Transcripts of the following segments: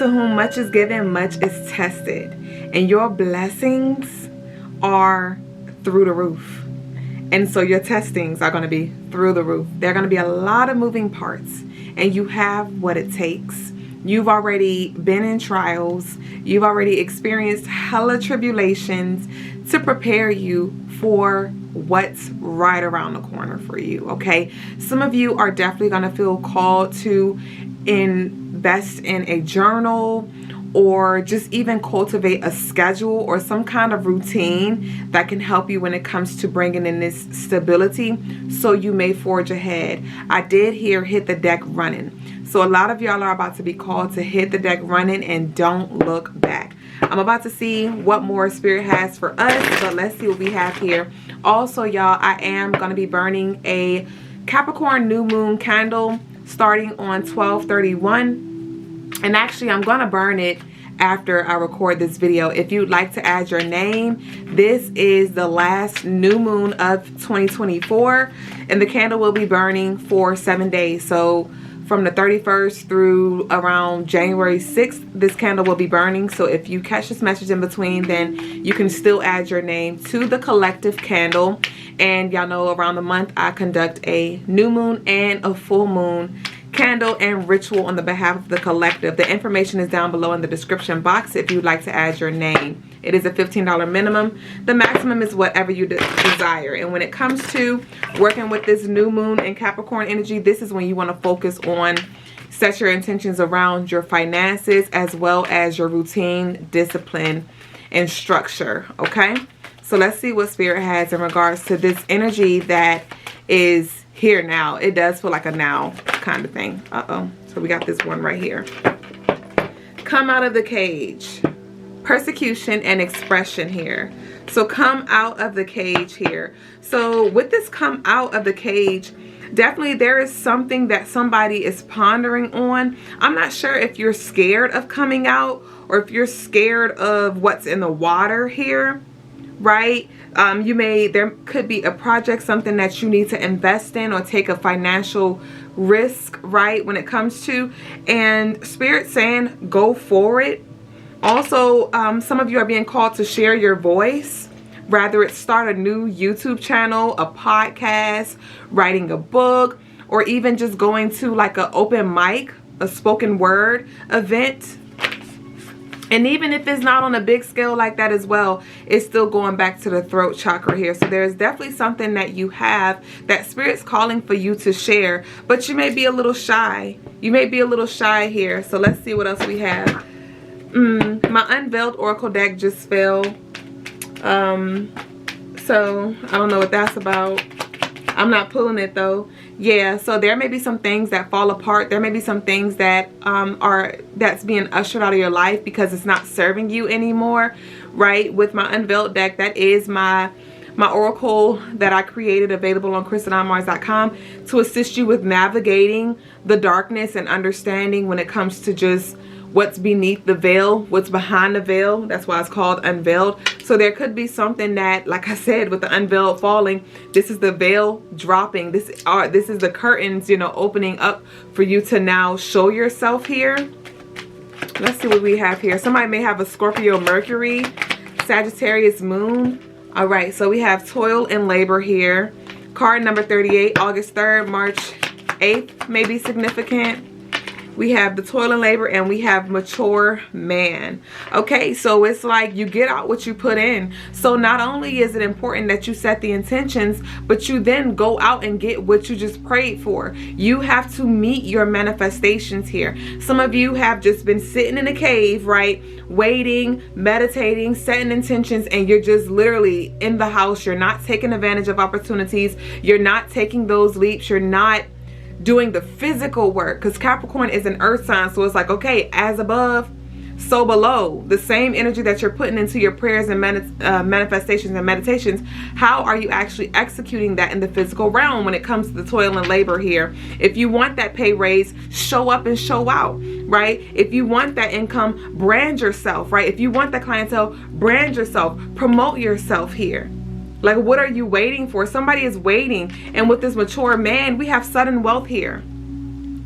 to whom much is given, much is tested. And your blessings are through the roof. And so your testings are going to be through the roof. There are going to be a lot of moving parts. And you have what it takes. You've already been in trials. You've already experienced hella tribulations to prepare you for what's right around the corner for you, okay? Some of you are definitely going to feel called to invest in a journal, or just even cultivate a schedule or some kind of routine that can help you when it comes to bringing in this stability, so you may forge ahead. I did hear hit the deck running. So a lot of y'all are about to be called to hit the deck running and don't look back. I'm about to see what more Spirit has for us, but let's see what we have here. Also, y'all, I am going to be burning a Capricorn new moon candle starting on 12/31. And actually, I'm going to burn it after I record this video. If you'd like to add your name, this is the last new moon of 2024. And the candle will be burning for 7 days. So from the 31st through around January 6th, this candle will be burning. So if you catch this message in between, then you can still add your name to the collective candle. And y'all know around the month, I conduct a new moon and a full moon candle and ritual on the behalf of the collective. The information is down below in the description box if you'd like to add your name. It is a $15 minimum. The maximum is whatever you desire. And when it comes to working with this new moon and Capricorn energy, this is when you want to focus on set your intentions around your finances as well as your routine, discipline, and structure. Okay? So let's see what Spirit has in regards to this energy that is here now. It does feel like a now kind of thing. So we got this one right here. Come out of the cage. Persecution and expression here. So come out of the cage here. So with this come out of the cage, definitely there is something that somebody is pondering on. I'm not sure if you're scared of coming out or if you're scared of what's in the water here, right? There could be a project, something that you need to invest in or take a financial risk, right, when it comes to, and Spirit saying go for it. Also, some of you are being called to share your voice, rather it's start a new YouTube channel, a podcast, writing a book, or even just going to like an open mic, a spoken word event. And even if it's not on a big scale like that as well, it's still going back to the throat chakra here. So there's definitely something that you have that Spirit's calling for you to share, but you may be a little shy. You may be a little shy here. So let's see what else we have. My unveiled oracle deck just fell. So I don't know what that's about. I'm not pulling it though. Yeah, so there may be some things that fall apart. There may be some things that that's being ushered out of your life because it's not serving you anymore, right? With my unveiled deck, that is my oracle that I created, available on CrystalineMars.com, to assist you with navigating the darkness and understanding when it comes to just what's beneath the veil, what's behind the veil. That's why it's called unveiled. So there could be something that, like I said, with the unveiled falling, this is the veil dropping. This is the curtains, you know, opening up for you to now show yourself here. Let's see what we have here. Somebody may have a Scorpio Mercury, Sagittarius Moon. All right, so we have toil and labor here. Card number 38, August 3rd, March 8th may be significant. We have the toil and labor, and we have mature man. Okay, so it's like you get out what you put in. So not only is it important that you set the intentions, but you then go out and get what you just prayed for. You have to meet your manifestations here. Some of you have just been sitting in a cave, right? Waiting, meditating, setting intentions, and you're just literally in the house. You're not taking advantage of opportunities. You're not taking those leaps. You're not doing the physical work, because Capricorn is an earth sign. So it's like, okay, as above, so below. The same energy that you're putting into your prayers and manifestations and meditations, how are you actually executing that in the physical realm when it comes to the toil and labor here? If you want that pay raise, show up and show out, right? If you want that income, brand yourself, right? If you want that clientele, brand yourself, promote yourself here. Like, what are you waiting for? Somebody is waiting. And with this mature man, we have sudden wealth here.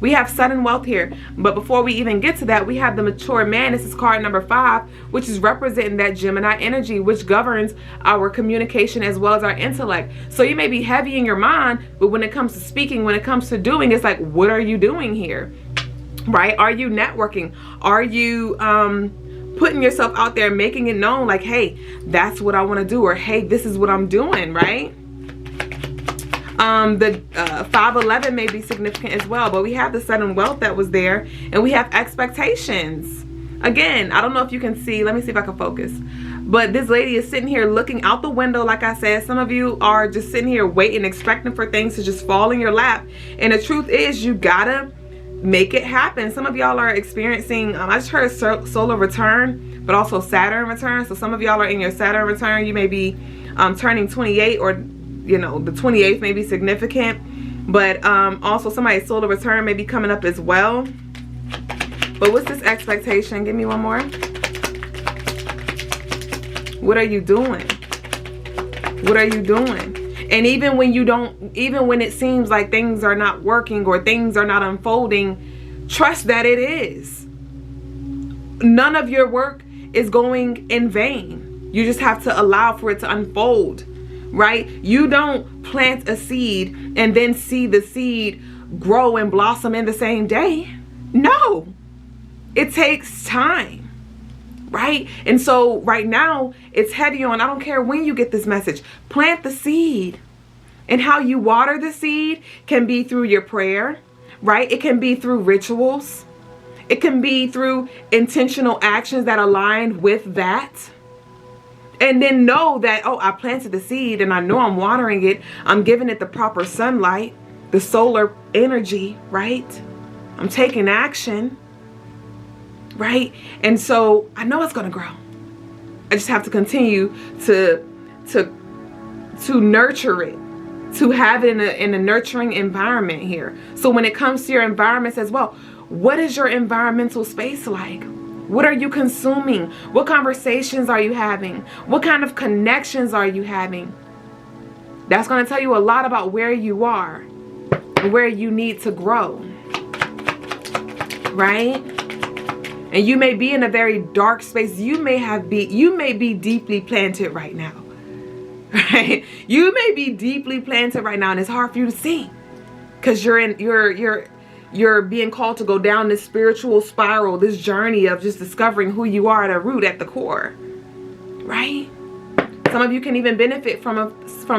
We have sudden wealth here. But before we even get to that, we have the mature man. This is card number 5, which is representing that Gemini energy, which governs our communication as well as our intellect. So you may be heavy in your mind, but when it comes to speaking, when it comes to doing, it's like, what are you doing here? Right? Are you networking? Are you putting yourself out there, making it known like, hey, that's what I want to do, or hey, this is what I'm doing, right? The 511 may be significant as well, but we have the sudden wealth that was there, and we have expectations. Again, I don't know if you can see, let me see if I can focus, but this lady is sitting here looking out the window. Like I said, some of you are just sitting here waiting, expecting for things to just fall in your lap, and the truth is, you gotta make it happen. Some of y'all are experiencing, I just heard solar return, but also Saturn return. So some of y'all are in your Saturn return. You may be turning 28, or you know, the 28th may be significant, but also somebody's solar return may be coming up as well. But what's this expectation? Give me one more. What are you doing? What are you doing? And even when you don't, even when it seems like things are not working or things are not unfolding, trust that it is. None of your work is going in vain. You just have to allow for it to unfold. Right? You don't plant a seed and then see the seed grow and blossom in the same day. No, it takes time, right? And so right now it's heavy on, I don't care when you get this message, plant the seed. And how you water the seed can be through your prayer, right? It can be through rituals. It can be through intentional actions that align with that. And then know that, oh, I planted the seed and I know I'm watering it. I'm giving it the proper sunlight, the solar energy, right? I'm taking action, right? And so I know it's going to grow. I just have to continue to nurture it, to have it in a nurturing environment here. So when it comes to your environments as well, what is your environmental space like? What are you consuming? What conversations are you having? What kind of connections are you having? That's going to tell you a lot about where you are and where you need to grow. Right? And you may be in a very dark space. You may be deeply planted right now. Right? You may be deeply planted right now, and it's hard for you to see because you're being called to go down this spiritual spiral, this journey of just discovering who you are at a root, at the core, right? Some of you can even benefit from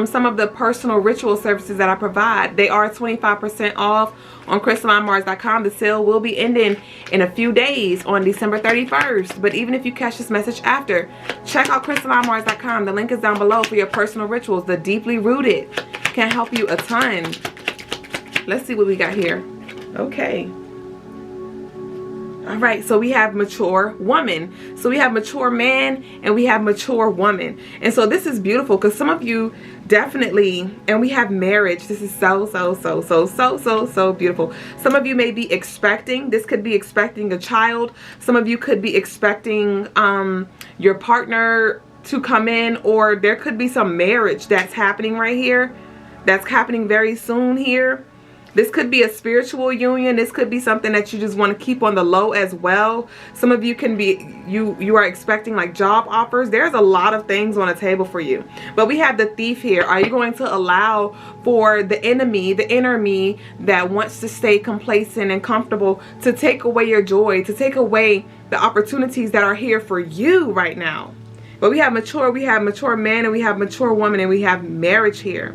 some of the personal ritual services that I provide. They are 25% off on CrystalineMars.com. The sale will be ending in a few days on December 31st. But even if you catch this message after, check out CrystalineMars.com. The link is down below for your personal rituals. The deeply rooted can help you a ton. Let's see what we got here. Okay. All right, so we have mature woman. So we have mature man and we have mature woman. And so this is beautiful because some of you definitely, and we have marriage. This is so beautiful. Some of you may be expecting, this could be expecting a child. Some of you could be expecting your partner to come in, or there could be some marriage that's happening right here. That's happening very soon here. This could be a spiritual union. This could be something that you just want to keep on the low as well. Some of you can be, you are expecting like job offers. There's a lot of things on the table for you. But we have the thief here. Are you going to allow for the enemy, the inner me that wants to stay complacent and comfortable, to take away your joy, to take away the opportunities that are here for you right now? But we have mature man, and we have mature woman, and we have marriage here.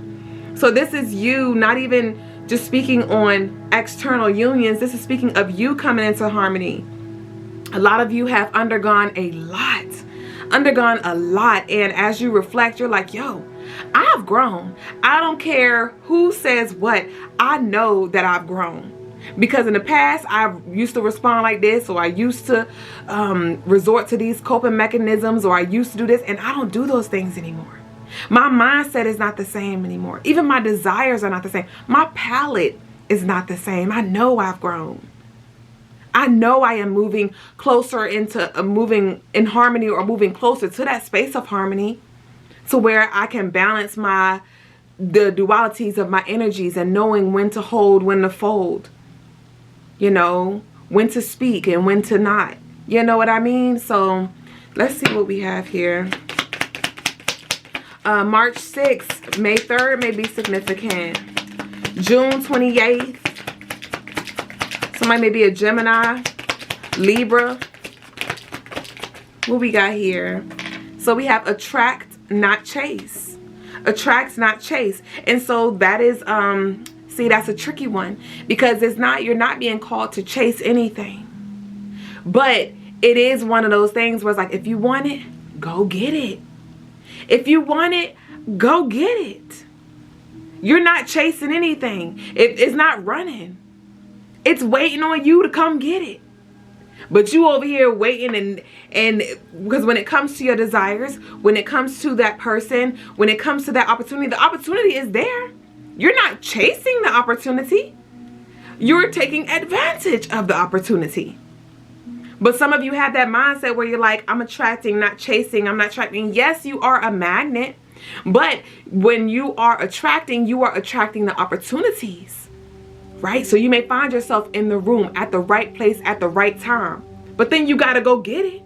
So this is you, not even just speaking on external unions. This is speaking of you coming into harmony. A lot of you have undergone a lot. And as you reflect, you're like, yo, I've grown. I don't care who says what. I know that I've grown. Because in the past, I used to respond like this, or I used to resort to these coping mechanisms, or I used to do this, and I don't do those things anymore. My mindset is not the same anymore. Even my desires are not the same. My palette is not the same. I know I've grown. I know I am moving closer into moving in harmony, or moving closer to that space of harmony, to where I can balance the dualities of my energies and knowing when to hold, when to fold. you know, when to speak and when to not. You know what I mean? So let's see what we have here. March 6th, May 3rd may be significant. June 28th. Somebody may be a Gemini, Libra. What we got here? So we have attract, not chase. Attract, not chase. And so that is, see, that's a tricky one, because it's not, you're not being called to chase anything. But it is one of those things where it's like, if you want it, go get it. If you want it, go get it. You're not chasing anything. It's not running. It's waiting on you to come get it. But you over here waiting, and because when it comes to your desires, when it comes to that person, when it comes to that opportunity, the opportunity is there. You're not chasing the opportunity. You're taking advantage of the opportunity. But some of you have that mindset where you're like, I'm attracting, not chasing. I'm not attracting. Yes, you are a magnet. But when you are attracting the opportunities, right? So you may find yourself in the room at the right place at the right time. But then you got to go get it.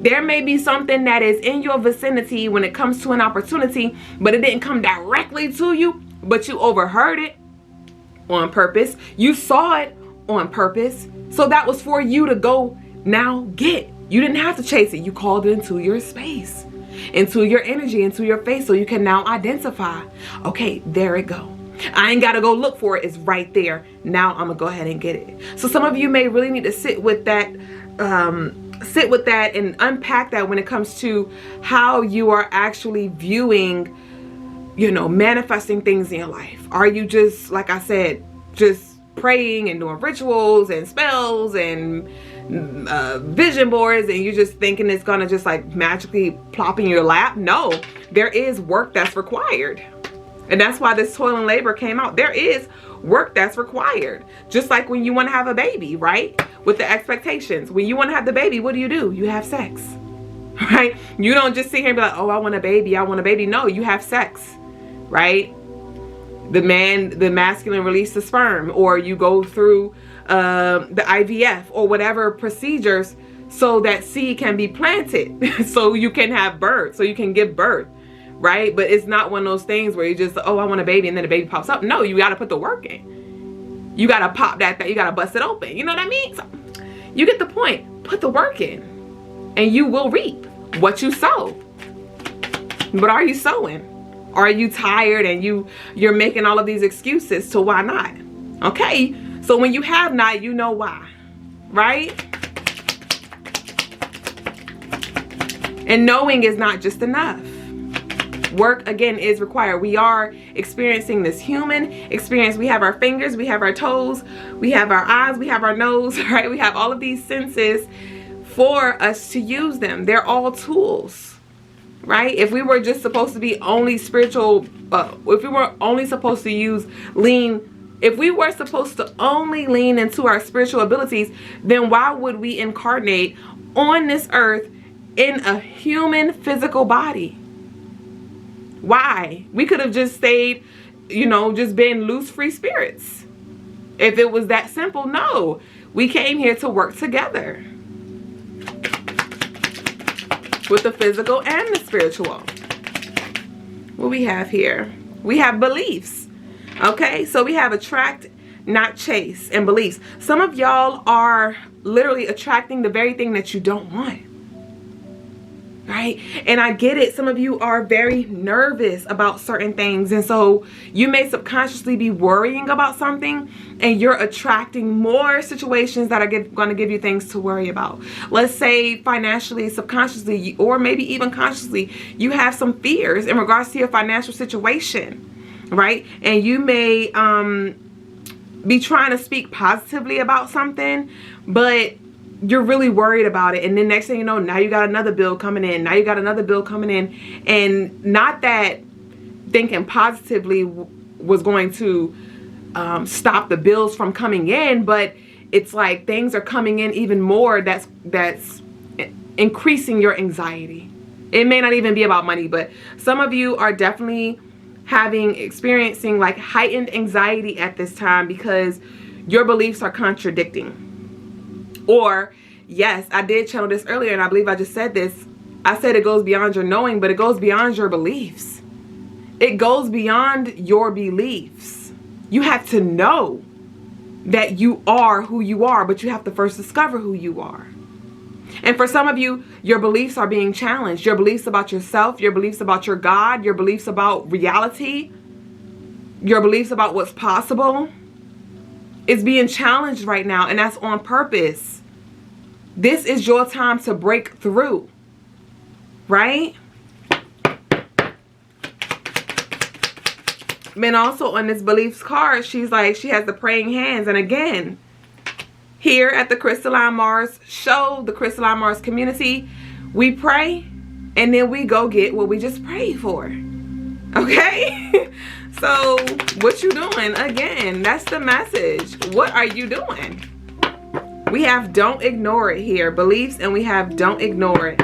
There may be something that is in your vicinity when it comes to an opportunity, but it didn't come directly to you, but you overheard it on purpose. You saw it on purpose. So that was for you to go now get. You didn't have to chase it. You called it into your space, into your energy, into your face, so you can now identify, okay, there it go. I ain't got to go look for it. It's right there. Now I'm going to go ahead and get it. So some of you may really need to sit with that and unpack that when it comes to how you are actually viewing, you know, manifesting things in your life. Are you just, like I said, just praying and doing rituals and spells and vision boards, and you're just thinking it's gonna just like magically plop in your lap? No, there is work that's required. And that's why this toil and labor came out. There is work that's required. Just like when you want to have a baby, right? With the expectations. When you want to have the baby, what do? You have sex, right? You don't just sit here and be like, oh, I want a baby, I want a baby. No, you have sex, right? The masculine release the sperm, or you go through the IVF or whatever procedures so that seed can be planted so you can have birth, so you can give birth, right? But it's not one of those things where you just, oh, I want a baby, and then the baby pops up. No, you got to put the work in. You got to pop that, you got to bust it open. You know what I mean? So you get the point. Put the work in, and you will reap what you sow. But are you sowing? Are you tired and you're making all of these excuses to why not? Okay, so when you have not, you know why, right? And knowing is not just enough. Work, again, is required. We are experiencing this human experience. We have our fingers, we have our toes, we have our eyes, we have our nose, right? We have all of these senses for us to use them. They're all tools. Right? If we were just supposed to be only spiritual, if we were only supposed to if we were supposed to only lean into our spiritual abilities, then why would we incarnate on this earth in a human physical body? Why? We could have just stayed, you know, just been loose, free spirits. If it was that simple. No, we came here to work together with the physical and the spiritual. What we have here? We have beliefs. Okay, so we have attract, not chase, and beliefs. Some of y'all are literally attracting the very thing that you don't want. Right? And I get it. Some of you are very nervous about certain things. And so you may subconsciously be worrying about something, and you're attracting more situations that are going to give you things to worry about. Let's say financially, subconsciously, or maybe even consciously, you have some fears in regards to your financial situation, right? And you may be trying to speak positively about something, but you're really worried about it. And then next thing you know, now you got another bill coming in. Now you got another bill coming in. And not that thinking positively was going to stop the bills from coming in, but it's like things are coming in even more that's increasing your anxiety. It may not even be about money, but some of you are definitely experiencing like heightened anxiety at this time, because your beliefs are contradicting. Or, yes, I did channel this earlier, and I believe I just said this. I said it goes beyond your knowing, but it goes beyond your beliefs. It goes beyond your beliefs. You have to know that you are who you are, but you have to first discover who you are. And for some of you, your beliefs are being challenged. Your beliefs about yourself, your beliefs about your God, your beliefs about reality, your beliefs about what's possible is being challenged right now, and that's on purpose. This is your time to break through, right? And also on this beliefs card, she's like, she has the praying hands. And again, here at the Crystaline Mars show, the Crystaline Mars community, we pray and then we go get what we just prayed for. Okay? So what you doing? Again, that's the message. What are you doing? We have don't ignore it here. Beliefs, and we have don't ignore it.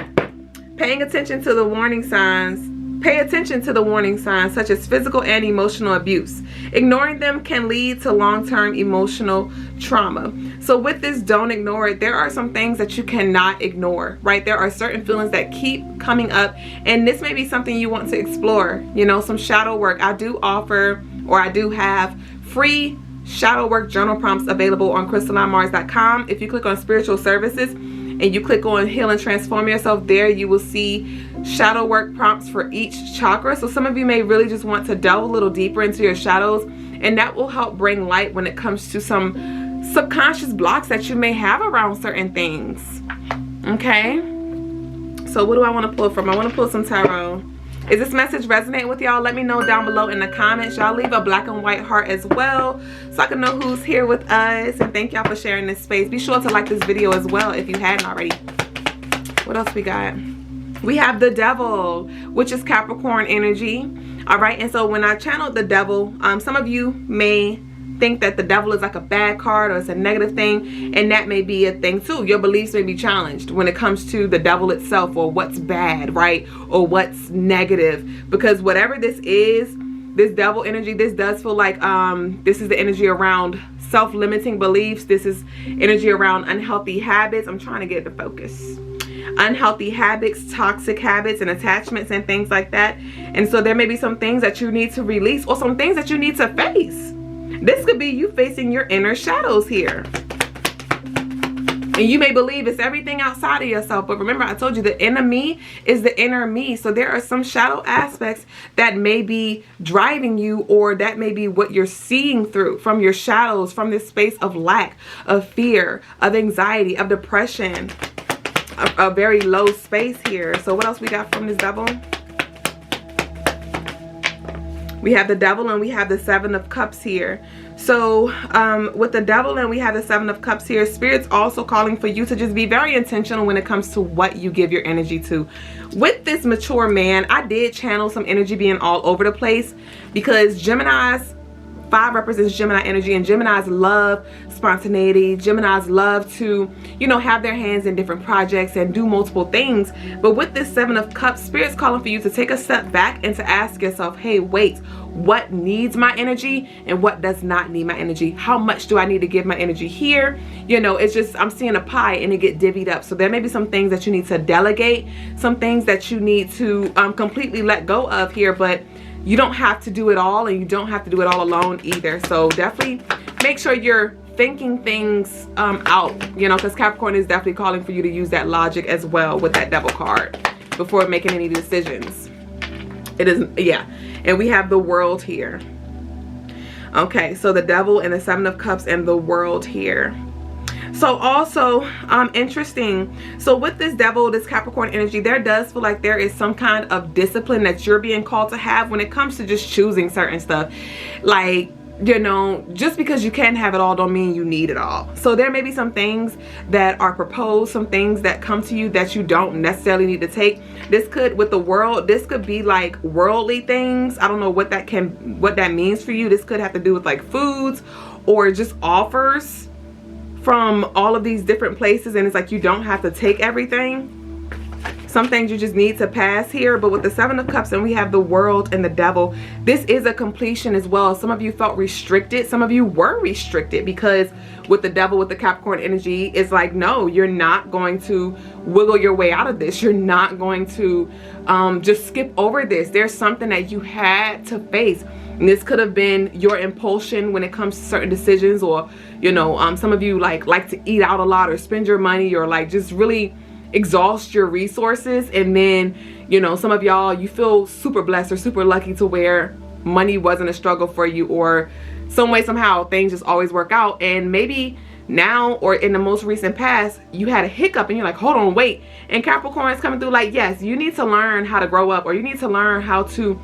Paying attention to the warning signs. Pay attention to the warning signs such as physical and emotional abuse. Ignoring them can lead to long-term emotional trauma. So with this don't ignore it, there are some things that you cannot ignore, right? There are certain feelings that keep coming up, and this may be something you want to explore, you know, some shadow work. I do offer, or I do have free shadow work journal prompts available on crystallinemars.com. If you click on spiritual services and you click on heal and transform yourself, there you will see shadow work prompts for each chakra. So some of you may really just want to delve a little deeper into your shadows, and that will help bring light when it comes to some subconscious blocks that you may have around certain things. Okay, so what do I want to pull from? I want to pull some tarot. Is this message resonating with y'all? Let me know down below in the comments. Y'all leave a black and white heart as well so I can know who's here with us. And thank y'all for sharing this space. Be sure to like this video as well if you hadn't already. What else we got? We have the devil, which is Capricorn energy. All right, and so when I channeled the devil, some of you may think that the devil is like a bad card or it's a negative thing, and that may be a thing too. Your beliefs may be challenged when it comes to the devil itself, or what's bad, right, or what's negative, because whatever this is, this devil energy, this does feel like this is the energy around self-limiting beliefs. This is energy around unhealthy habits. I'm trying to get the focus. Unhealthy habits, toxic habits and attachments and things like that. And so there may be some things that you need to release, or some things that you need to face. This could be you facing your inner shadows here. And you may believe it's everything outside of yourself, but remember, I told you the enemy is the inner me. So there are some shadow aspects that may be driving you, or that may be what you're seeing through from your shadows, from this space of lack, of fear, of anxiety, of depression, a very low space here. So what else we got from this devil? We have the devil and we have the Seven of Cups here. So with the devil and we have the Seven of Cups here, Spirit's also calling for you to just be very intentional when it comes to what you give your energy to. With this mature man, I did channel some energy being all over the place, because Gemini's 5 represents Gemini energy, and Geminis love spontaneity. Geminis love to, you know, have their hands in different projects and do multiple things. But with this Seven of Cups, Spirit's calling for you to take a step back and to ask yourself, hey, wait, what needs my energy and what does not need my energy? How much do I need to give my energy here? You know, it's just, I'm seeing a pie and it get divvied up. So there may be some things that you need to delegate, some things that you need to completely let go of here, but you don't have to do it all, and you don't have to do it all alone either. So definitely make sure you're thinking things out, you know, because Capricorn is definitely calling for you to use that logic as well with that devil card before making any decisions. It is, yeah. And we have the World here. Okay, so the devil and the Seven of Cups and the World here. So also interesting, so with this devil, this Capricorn energy, there does feel like there is some kind of discipline that you're being called to have when it comes to just choosing certain stuff. Like, you know, just because you can't have it all don't mean you need it all. So there may be some things that are proposed, some things that come to you that you don't necessarily need to take. This could, with the World, this could be like worldly things. I don't know what that means for you. This could have to do with like foods or just offers from all of these different places, and it's like you don't have to take everything. Some things you just need to pass here. But with the Seven of Cups and we have the World and the Devil, this is a completion as well. Some of you felt restricted. Some of you were restricted because with the Devil, with the Capricorn energy, it's like, no, you're not going to wiggle your way out of this. You're not going to just skip over this. There's something that you had to face. And this could have been your impulsion when it comes to certain decisions, or, you know, some of you like to eat out a lot or spend your money, or like just really exhaust your resources. And then, you know, some of y'all, you feel super blessed or super lucky to where money wasn't a struggle for you, or some way, somehow things just always work out. And maybe now or in the most recent past, you had a hiccup and you're like, hold on, wait. And Capricorn is coming through like, yes, you need to learn how to grow up, or you need to learn how to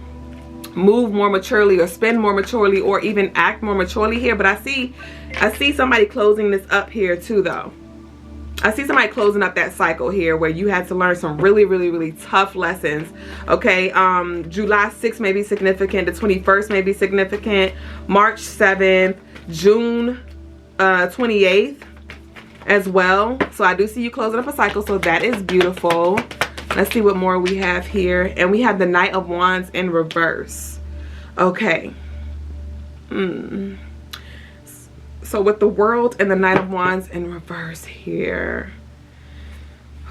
move more maturely, or spend more maturely, or even act more maturely here. But I see somebody closing this up here too, though. I see somebody closing up that cycle here where you had to learn some really tough lessons. Okay, July 6th may be significant, the 21st may be significant, March 7th, June 28th as well. So I do see you closing up a cycle, so that is beautiful. Let's see what more we have here. And we have the Knight of Wands in reverse. Okay. So with the World and the Knight of Wands in reverse here.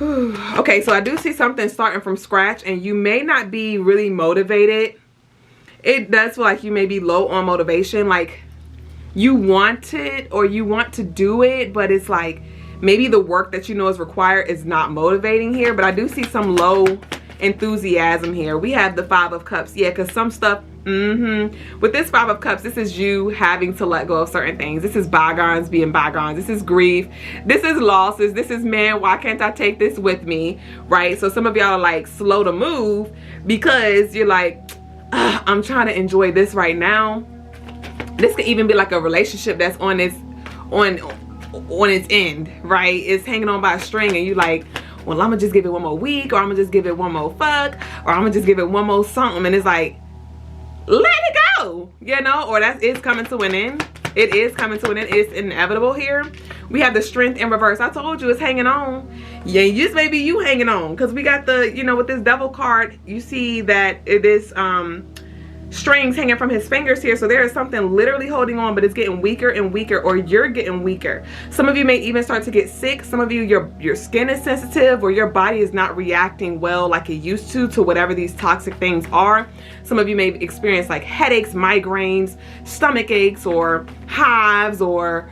Okay, so I do see something starting from scratch, and you may not be really motivated. It does feel like you may be low on motivation. Like you want it, or you want to do it, but it's like maybe the work that you know is required is not motivating here. But I do see some low enthusiasm here. We have the Five of Cups. Yeah, because some stuff, with this Five of Cups, this is you having to let go of certain things. This is bygones being bygones. This is grief. This is losses. This is, man, why can't I take this with me, right? So some of y'all are like slow to move because you're like, I'm trying to enjoy this right now. This could even be like a relationship that's on its end, right? It's hanging on by a string, and you like, well, I'm gonna just give it one more week, or I'm gonna just give it one more fuck, or I'm gonna just give it one more something. And it's like, let it go, you know, or it's coming to an end. It is coming to an end. It's inevitable here. We have the Strength in reverse. I told you it's hanging on. Yeah, just maybe you hanging on, because we got the, you know, with this Devil card, you see that it is strings hanging from his fingers here. So there is something literally holding on, but it's getting weaker and weaker, or you're getting weaker. Some of you may even start to get sick. Some of you, your skin is sensitive, or your body is not reacting well like it used to whatever these toxic things are. Some of you may experience like headaches, migraines, stomach aches, or hives, or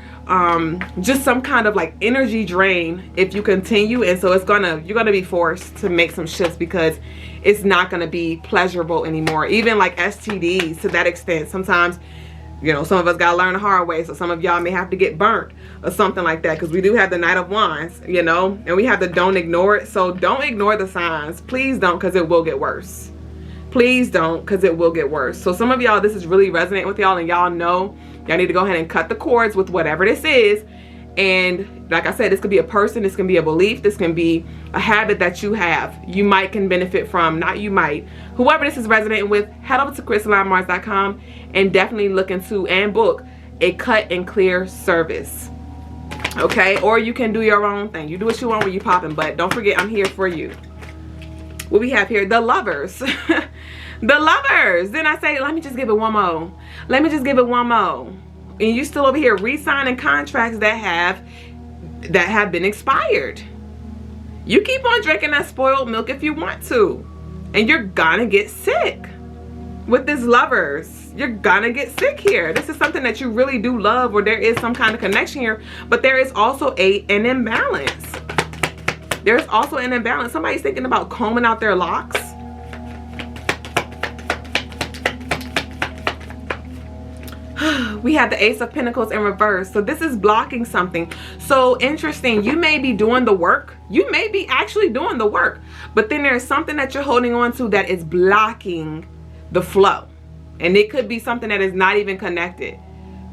just some kind of like energy drain if you continue. And so you're gonna be forced to make some shifts, because it's not gonna be pleasurable anymore. Even like STDs, to that extent. Sometimes, you know, some of us gotta learn the hard way. So some of y'all may have to get burnt or something like that, because we do have the Knight of Wands, you know, and we have the don't ignore it. So don't ignore the signs. Please don't, because it will get worse. Please don't, because it will get worse. So some of y'all, this is really resonating with y'all, and y'all know y'all need to go ahead and cut the cords with whatever this is. And like I said, this could be a person, this can be a belief, this can be a habit that you have. You can benefit from, not you might. Whoever this is resonating with, head over to crystalinemars.com and definitely look into and book a cut and clear service. Okay, or you can do your own thing. You do what you want when you popping, but don't forget, I'm here for you. What we have here, the Lovers. The Lovers. Then I say, let me just give it one more. Let me just give it one more. And you still over here re-signing contracts that have been expired. You keep on drinking that spoiled milk if you want to, and you're gonna get sick. With this Lovers, you're gonna get sick here. This is something that you really do love, or there is some kind of connection here, but there is also an imbalance. There's also an imbalance. Somebody's thinking about combing out their locks. We have the Ace of Pentacles in reverse. So this is blocking something. So interesting. You may be doing the work. You may be actually doing the work. But then there's something that you're holding on to that is blocking the flow. And it could be something that is not even connected,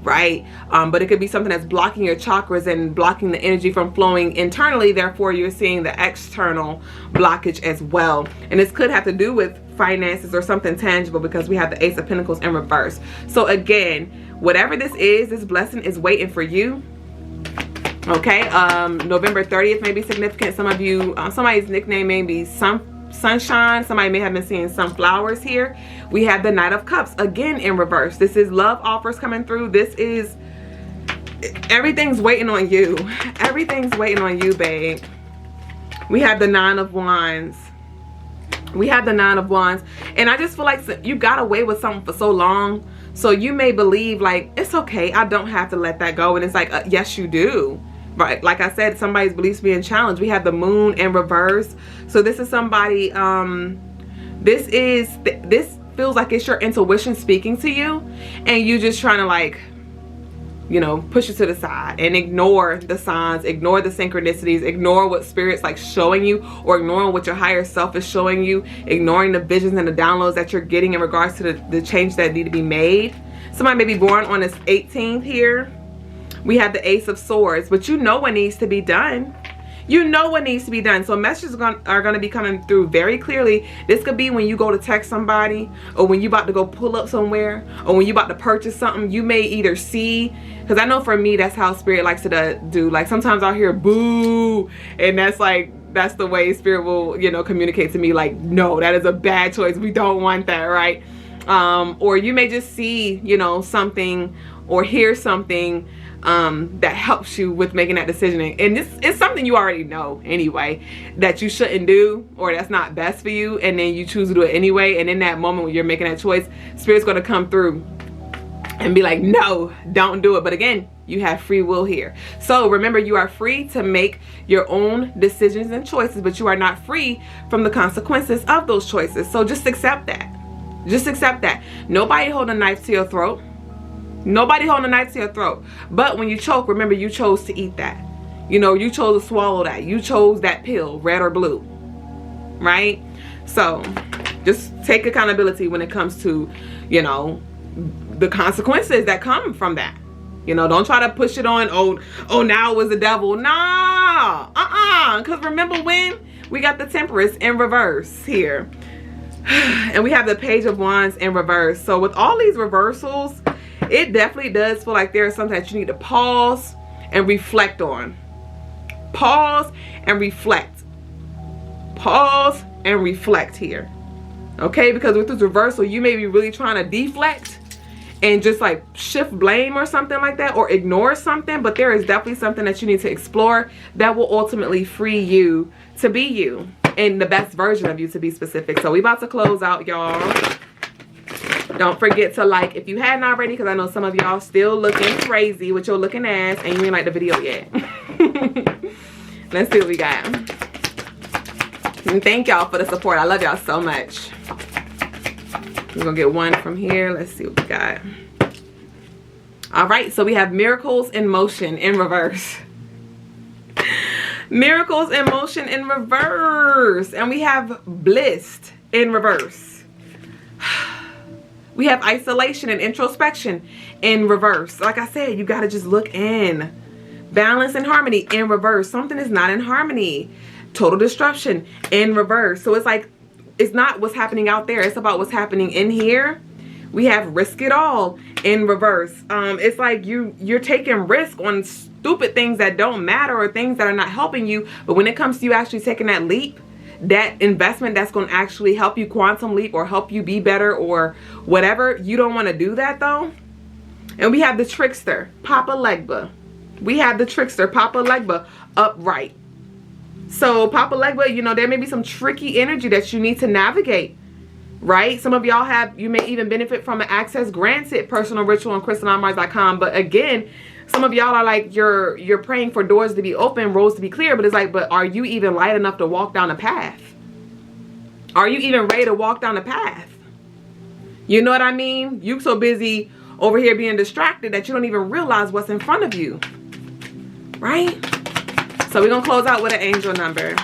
right? But it could be something that's blocking your chakras and blocking the energy from flowing internally. Therefore, you're seeing the external blockage as well. And this could have to do with finances or something tangible, because we have the Ace of Pentacles in reverse. So again, whatever this is, this blessing is waiting for you. Okay, November 30th may be significant. Some of you, somebody's nickname may be Sunshine. Somebody may have been seeing sunflowers here. We have the Knight of Cups again in reverse. This is love offers coming through. This is, everything's waiting on you. Everything's waiting on you, babe. We have the Nine of Wands. We have the Nine of Wands. And I just feel like you got away with something for so long. So you may believe like, it's okay, I don't have to let that go. And it's like, yes, you do. Right, like I said, somebody's beliefs being challenged. We have the Moon in reverse. So this is somebody, this feels like it's your intuition speaking to you, and you just trying to, like, you know, push it to the side and ignore the signs, ignore the synchronicities, ignore what spirit's like showing you, or ignoring what your higher self is showing you, ignoring the visions and the downloads that you're getting in regards to the change that need to be made. Somebody may be born on this 18th here. We have the Ace of Swords, but you know what needs to be done. You know what needs to be done. So messages are going to be coming through very clearly. This could be when you go to text somebody, or when you about to go pull up somewhere, or when you about to purchase something. You may either see, because I know for me that's how spirit likes to do. Like sometimes I'll hear boo, and that's like, that's the way spirit will, you know, communicate to me like, no, that is a bad choice. We don't want that, right? Or you may just see, you know, something or hear something that helps you with making that decision, and this is something you already know anyway that you shouldn't do, or that's not best for you, and then you choose to do it anyway. And in that moment when you're making that choice, spirit's going to come through and be like, no, don't do it. But again, you have free will here. So remember, you are free to make your own decisions and choices, but you are not free from the consequences of those choices. So just accept that. Just accept that. Nobody holding a knife to your throat. Nobody holding a knife to your throat. But when you choke, remember, you chose to eat that. You know, you chose to swallow that. You chose that pill, red or blue. Right? So just take accountability when it comes to, you know, the consequences that come from that. You know, don't try to push it on, oh, now it was the devil. Nah, because remember when we got the Temperance in reverse here. And we have the Page of Wands in reverse. So with all these reversals, it definitely does feel like there's something that you need to pause and reflect on. Pause and reflect. Pause and reflect here. Okay, because with this reversal, you may be really trying to deflect and just like shift blame or something like that, or ignore something. But there is definitely something that you need to explore that will ultimately free you to be you, and the best version of you, to be specific. So we about to close out, y'all. Don't forget to like if you hadn't already, because I know some of y'all still looking crazy with your looking ass and you ain't like the video yet. Let's see what we got. And thank y'all for the support. I love y'all so much. We're gonna get one from here. Let's see what we got. All right, so we have Miracles in Motion in reverse. Miracles in Motion in reverse. And we have Blissed in reverse. We have Isolation and Introspection in reverse. Like I said, you got to just look in. Balance and Harmony in reverse. Something is not in harmony. Total Destruction in reverse. So it's like, it's not what's happening out there. It's about what's happening in here. We have Risk It All in reverse. It's like you're taking risk on stupid things that don't matter, or things that are not helping you. But when it comes to you actually taking that leap, that investment that's going to actually help you quantum leap or help you be better or whatever, you don't want to do that though. And we have the Trickster, Papa Legba. We have the Trickster, Papa Legba, upright. So Papa Legba, you know, there may be some tricky energy that you need to navigate, right? Some of y'all have, you may even benefit from an access granted personal ritual on crystalinemars.com. But again, some of y'all are like, you're praying for doors to be open, roads to be clear, but it's like, but are you even light enough to walk down the path? Are you even ready to walk down the path? You know what I mean? You so busy over here being distracted that you don't even realize what's in front of you, right? So we're gonna close out with an angel number.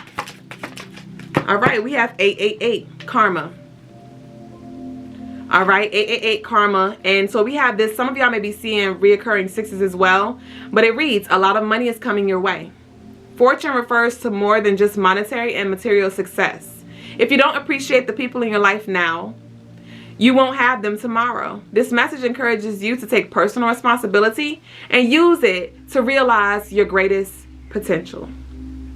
All right, we have 888, Karma. All right, 888 Karma. And so we have this, some of y'all may be seeing reoccurring sixes as well, but it reads, a lot of money is coming your way. Fortune refers to more than just monetary and material success. If you don't appreciate the people in your life now, you won't have them tomorrow. This message encourages you to take personal responsibility and use it to realize your greatest potential.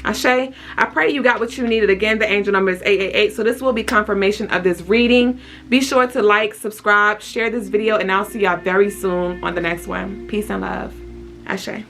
Ashe, I pray you got what you needed. Again, the angel number is 888. So this will be confirmation of this reading. Be sure to like, subscribe, share this video, and I'll see y'all very soon on the next one. Peace and love. Ashe.